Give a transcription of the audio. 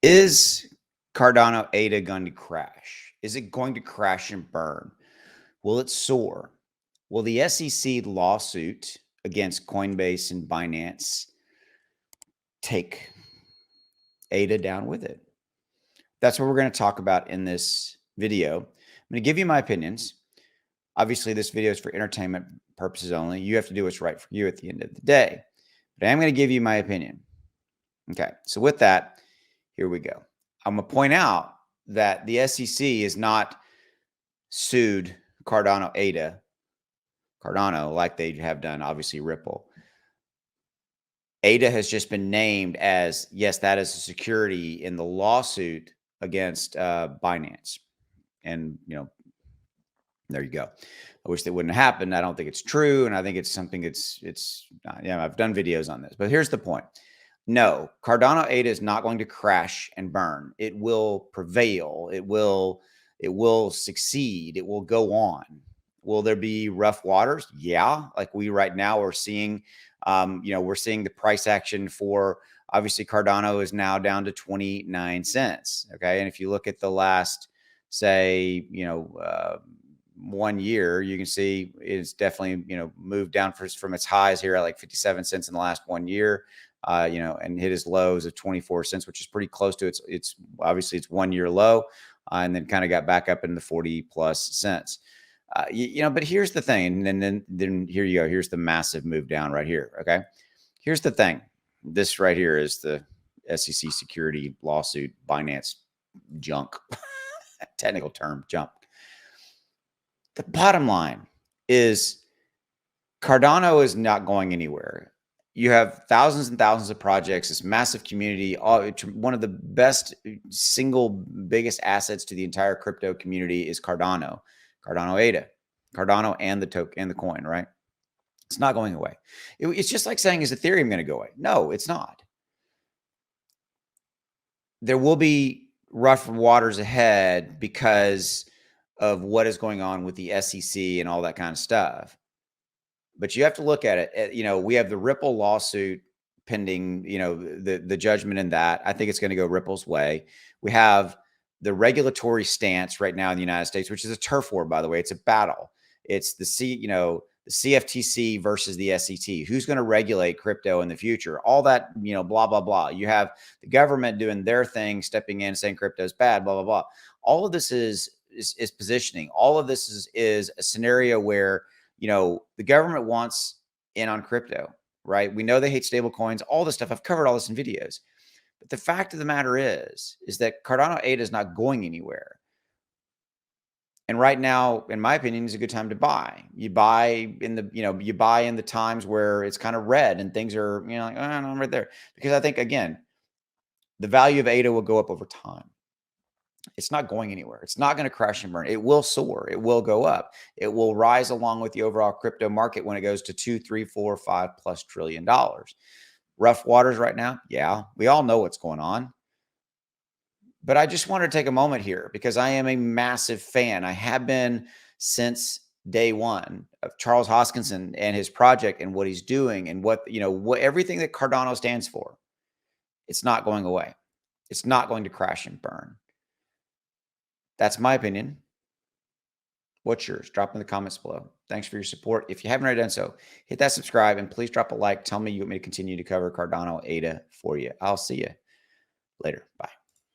Is Cardano ADA going to crash? Is it going to crash and burn? Will it soar? Will the SEC lawsuit against Coinbase and Binance take ADA down with it? That's what we're going to talk about in this video. I'm going to give you my opinions. Obviously, this video is for entertainment purposes only. You have to do what's right for you at the end of the day. But I am going to give you my opinion. Okay, so with that, here we go. I'm going to point out that the SEC is not sued Cardano ADA, Cardano, like they have done, obviously, Ripple. ADA has just been named as, yes, that is a security in the lawsuit against Binance. And, there you go. I wish that wouldn't happen. I don't think it's true. And I think it's something I've done videos on this. But here's the point. No, Cardano ADA is not going to crash and burn. It will prevail. It will succeed. It will go on. Will there be rough waters? Yeah. Like we right now are seeing, we're seeing the price action for, obviously Cardano is now down to 29 cents. Okay. And if you look at the last, say, 1 year, you can see it's definitely, moved down from its highs here at like 57 cents in the last 1 year. And hit his lows of 24 cents, which is pretty close to it's obviously its 1 year low, and then kind of got back up into the 40 plus cents. But here's the thing, and then here you go. Here's the massive move down right here. Okay, here's the thing. This right here is the SEC security lawsuit, Binance junk, technical term, junk. The bottom line is Cardano is not going anywhere. You have thousands and thousands of projects, this massive community, one of the single biggest assets to the entire crypto community is Cardano ADA, Cardano and the token and the coin, right? It's not going away. It's just like saying, is Ethereum going to go away? No, it's not. There will be rough waters ahead because of what is going on with the SEC and all that kind of stuff. But you have to look at it. We have the Ripple lawsuit pending, the judgment in that. I think it's going to go Ripple's way. We have the regulatory stance right now in the United States, which is a turf war, by the way. It's a battle. It's the CFTC versus the SEC. Who's going to regulate crypto in the future? All that, blah, blah, blah. You have the government doing their thing, stepping in, saying crypto is bad, blah, blah, blah. All of this is positioning. All of this is a scenario where the government wants in on crypto, right? We know they hate stable coins, all this stuff. I've covered all this in videos. But the fact of the matter is that Cardano ADA is not going anywhere. And right now, in my opinion, is a good time to buy. You buy in the times where it's kind of red and things are, like, oh, no, I'm right there. Because I think, again, the value of ADA will go up over time. It's not going anywhere. It's not going to crash and burn. It will soar. It will go up. It will rise along with the overall crypto market when it goes to $2, $3, $4, $5+ trillion. Rough waters right now. Yeah, we all know what's going on. But I just wanted to take a moment here because I am a massive fan. I have been since day one of Charles Hoskinson and his project and what he's doing and what everything that Cardano stands for. It's not going away. It's not going to crash and burn. That's my opinion. What's yours? Drop in the comments below. Thanks for your support. If you haven't already done so, hit that subscribe and please drop a like. Tell me you want me to continue to cover Cardano ADA for you. I'll see you later. Bye.